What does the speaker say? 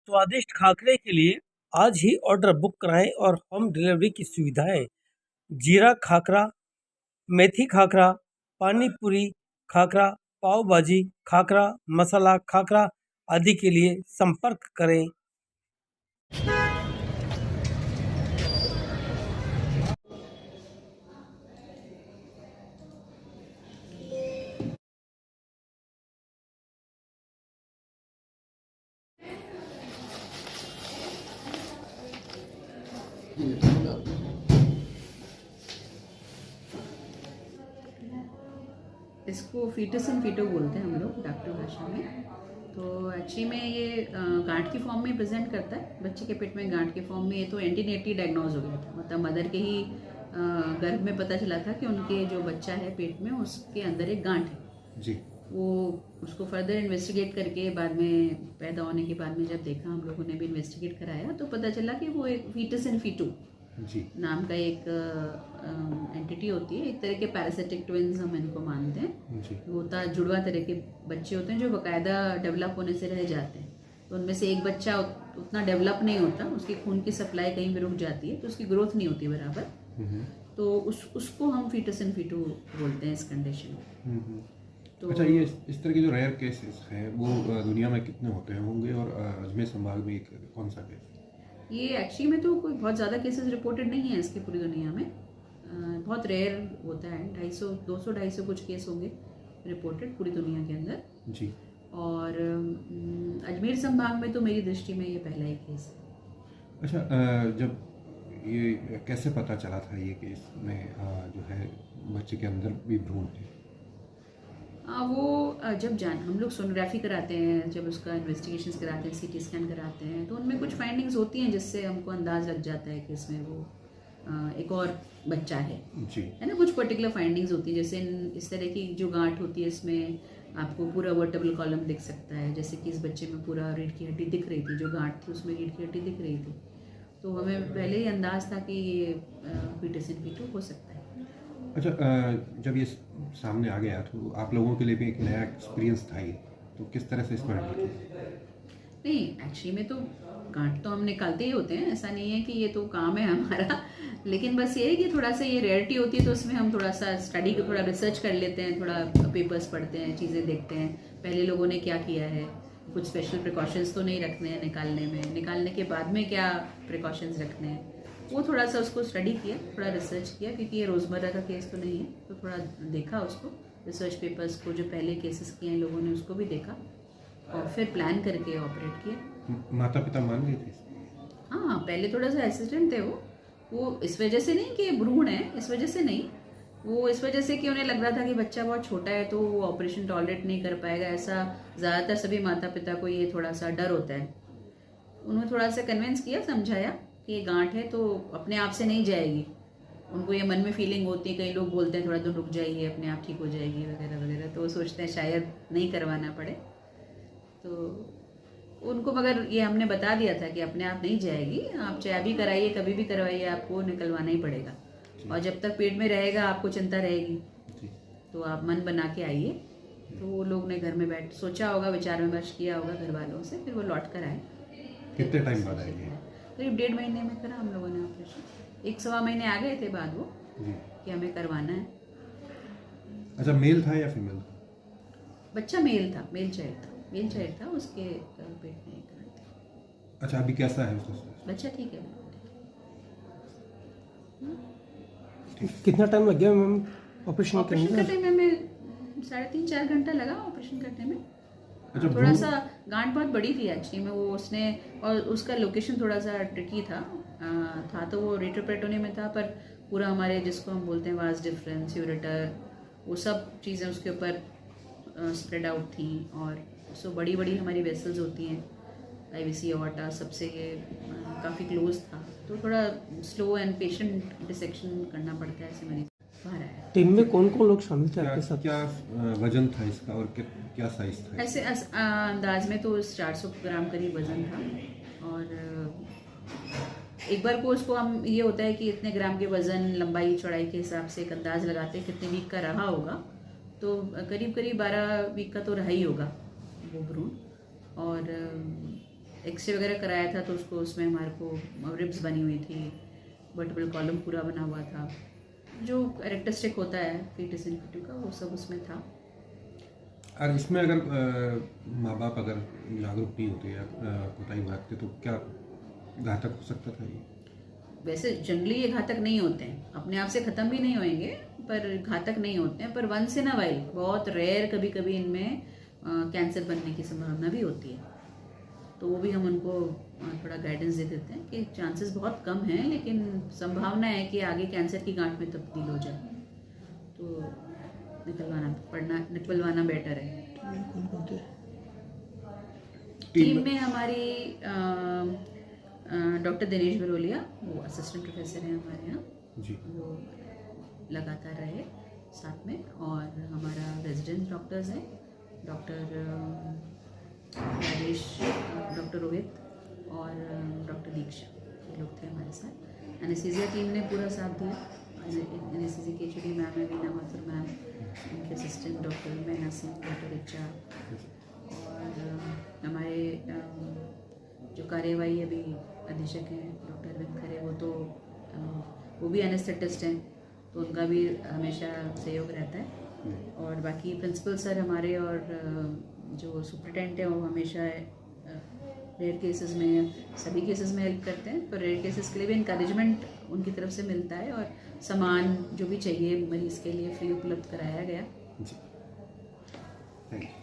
स्वादिष्ट खाकरे के लिए आज ही ऑर्डर बुक कराएं और होम डिलीवरी की सुविधाएं। जीरा खाकरा, मेथी खाकरा, पानी पूरी खाकरा, पाव भाजी खाकरा, मसाला खाकरा आदि के लिए संपर्क करें। इसको फीटस इन फीटो बोलते हैं हम लोग डॉक्टर भाषा में। तो एक्चुअली में ये गांठ की फॉर्म में प्रेजेंट करता है, बच्चे के पेट में गांठ के फॉर्म में। ये तो एंटीनेटली डायग्नोज हो गया था, मतलब मदर के ही गर्भ में पता चला था कि उनके जो बच्चा है पेट में उसके अंदर एक गांठ है जी। वो उसको फर्दर इन्वेस्टिगेट करके बाद में पैदा होने के बाद में जब देखा, हम लोगों ने भी इन्वेस्टिगेट कराया तो पता चला कि वो एक फीटस इन फीटो जी। नाम का एक एंटिटी होती है। एक तरह के पैरासिटिक ट्विन्स हम इनको मानते हैं। जी। होता जुड़वा तरह के बच्चे होते हैं जो बाकायदा डेवलप होने से रह जाते हैं। तो उनमें से एक बच्चा उतना डेवलप नहीं होता, उसकी खून की सप्लाई कहीं भी रुक जाती है तो उसकी ग्रोथ नहीं होती बराबर। तो उसको हम फीटस इन फीटो बोलते हैं इस कंडीशन में। तो अच्छा, ये इस तरह के जो रेयर केसेस हैं वो दुनिया में कितने होते हैं होंगे, और अजमेर संभाग में कौन सा केस? ये एक्चुअली में तो कोई बहुत ज़्यादा केसेस रिपोर्टेड नहीं है इसके पूरी दुनिया में। बहुत रेयर होता है, 250-250 कुछ केस होंगे रिपोर्टेड पूरी दुनिया के अंदर जी। और अजमेर संभाग में तो मेरी दृष्टि में ये पहला ही केस है। अच्छा, जब ये कैसे पता चला था ये केस में जो है बच्चे के अंदर भी भ्रूण है? वो जब हम लोग सोनोग्राफी कराते हैं, जब उसका इन्वेस्टिगेशंस कराते हैं, सीटी स्कैन कराते हैं, तो उनमें कुछ फाइंडिंग्स होती हैं जिससे हमको अंदाज लग जाता है कि इसमें वो एक और बच्चा है जी। है ना। कुछ पर्टिकुलर फाइंडिंग्स होती हैं, जैसे इस तरह की जो गांठ होती है इसमें आपको पूरा वर्टेब्रल कॉलम दिख सकता है, जैसे कि इस बच्चे में पूरा रीढ़ की हड्डी दिख रही थी, जो गांठ थी उसमें रीढ़ की हड्डी दिख रही थी। तो हमें पहले ही अंदाज था कि ये फीटस इन फीटो हो सकता है। अच्छा, जब ये सामने आ गया तो आप लोगों के लिए भी एक नया एक्सपीरियंस था ये, तो किस तरह से इसको हैंडल किया? नहीं, एक्चुअली में तो गांठ तो हम निकालते ही होते हैं, ऐसा नहीं है कि ये तो काम है हमारा। लेकिन बस ये है कि थोड़ा सा ये रेयरिटी होती है तो उसमें हम थोड़ा सा स्टडी को थोड़ा रिसर्च कर लेते हैं, थोड़ा पेपर्स पढ़ते हैं, चीज़ें देखते हैं पहले लोगों ने क्या किया है, कुछ स्पेशल प्रिकॉशंस तो नहीं रखने हैं निकालने में, निकालने के बाद में क्या प्रिकॉशंस रखने हैं, वो थोड़ा सा उसको स्टडी किया, थोड़ा रिसर्च किया, क्योंकि ये रोज़मर्रा का केस तो नहीं है। तो थोड़ा देखा उसको, रिसर्च पेपर्स को, जो पहले केसेस किए हैं लोगों ने उसको भी देखा और फिर प्लान करके ऑपरेट किया। माता पिता मान गए थे? हाँ, पहले थोड़ा सा हेसिटेंट थे वो इस वजह से नहीं कि भ्रूण है, इस वजह से नहीं, वो इस वजह से कि उन्हें लग रहा था कि बच्चा बहुत छोटा है तो वो ऑपरेशन टॉलरेट नहीं कर पाएगा। ऐसा ज़्यादातर सभी माता पिता को ये थोड़ा सा डर होता है। उन्होंने थोड़ा सा कन्विंस किया, समझाया कि ये गांठ है तो अपने आप से नहीं जाएगी। उनको ये मन में फीलिंग होती है, कई लोग बोलते हैं थोड़ा तो रुक जाइए, अपने आप ठीक हो जाएगी वगैरह वगैरह, तो वो सोचते हैं शायद नहीं करवाना पड़े। तो उनको मगर ये हमने बता दिया था कि अपने आप नहीं जाएगी, आप चाहे अभी कराइए कभी भी करवाइए, आपको निकलवाना ही पड़ेगा और जब तक पेट में रहेगा आपको चिंता रहेगी। तो आप मन बना के आइए। तो वो लोग ने घर में बैठ सोचा होगा, विचार विमर्श किया होगा घर वालों से, फिर वो लौट कर आए। कितने टाइम बाद आएंगे? करीब 1.5 महीने में करा हम लोगों ने ऑपरेशन। 1-1.25 महीने आ गए थे बाद वो जी। कि हमें करवाना है। अच्छा, मेल था या फीमेल था? बच्चा मेल था, मेल चाइल्ड था, उसके पेट में एक गांठ थी। अच्छा, अभी कैसा है उसका? बच्चा ठीक है। कितना टाइम लग गया मैम ऑपरेशन करने में? हमें 3.5-4 घंटा लगा ऑपरेशन करने में। अच्छा, थोड़ा सा गांठ बहुत बड़ी थी एक्चुअली में, वो उसने और उसका लोकेशन थोड़ा सा ट्रिकी था। तो वो रेट्रोपेरिटोनियम में था, पर पूरा हमारे जिसको हम बोलते हैं वास डिफरेंस, यूरेटर, वो सब चीज़ें उसके ऊपर स्प्रेड आउट थी। और सो बड़ी बड़ी हमारी वेसल्स होती हैं, आईवीसी अवाटा, सबसे ये काफ़ी क्लोज था, तो थोड़ा स्लो एंड पेशेंट डिसेक्शन करना पड़ता है ऐसे मरीज बाहर आया। टीम में कौन कौन लोग शामिल थे आपके साथ? क्या वजन था इसका और क्या साइज था? ऐसे अंदाज में तो 400 ग्राम करीब वजन था। और एक बार को उसको हम ये होता है कि इतने ग्राम के वजन, लंबाई, चौड़ाई के हिसाब से एक अंदाज लगाते हैं कितने वीक का रहा होगा। तो करीब 12 वीक का तो रहा ही होगा वो भ्रूण। और एक्सरे वगैरह कराया था तो उसको उसमें हमारे को रिब्स बनी हुई थी, वर्टिब्रल कॉलम पूरा बना हुआ था, जो कैरेक्टरिस्टिक होता है फीटस इन सिटू का वो सब उसमें था। और इसमें अगर माँ बाप अगर जागरूक नहीं होते या कोताही बरतते तो क्या घातक हो सकता था ये? वैसे जनरली ये घातक नहीं होते हैं, अपने आप से ख़त्म भी नहीं होंगे पर घातक नहीं होते हैं, पर वंस इन अ वाइल बहुत रेयर कभी कभी इनमें कैंसर बनने की संभावना भी होती है। तो वो भी हम उनको थोड़ा गाइडेंस दे देते हैं कि चांसेस बहुत कम हैं लेकिन संभावना है कि आगे कैंसर की गांठ में तब्दील हो जाए, तो निकलवाना बेटर है। टीम में हमारी डॉक्टर दिनेश बरोलिया, वो असिस्टेंट प्रोफेसर हैं हमारे यहाँ जी। वो लगातार रहे साथ में, और हमारा रेजिडेंट डॉक्टर्स हैं डॉक्टर राजेश, डॉक्टर रोहित और डॉक्टर दीक्षा, ये लोग थे हमारे साथ। एनेस्थीसिया टीम ने पूरा साथ दिया, एनेस्थीसिया की एचओडी मैम है वीना माथुर मैम, उनके असिस्टेंट डॉक्टर मैना सिंह, डॉक्टर रिचा, और हमारे जो कार्यवाही अभी अधीक्षक हैं डॉक्टर अरविंद खरे, वो तो वो भी एनेस्थेटिस्ट हैं तो उनका भी हमेशा सहयोग रहता है। और बाकी प्रिंसिपल सर हमारे और जो सुपरिटेंडेंट हैं वो हमेशा रेयर केसेस में, सभी केसेस में हेल्प करते हैं, पर रेयर केसेस के लिए भी इंकरेजमेंट उनकी तरफ से मिलता है और सामान जो भी चाहिए मरीज़ के लिए फ्री उपलब्ध कराया गया। जी, थैंक यू।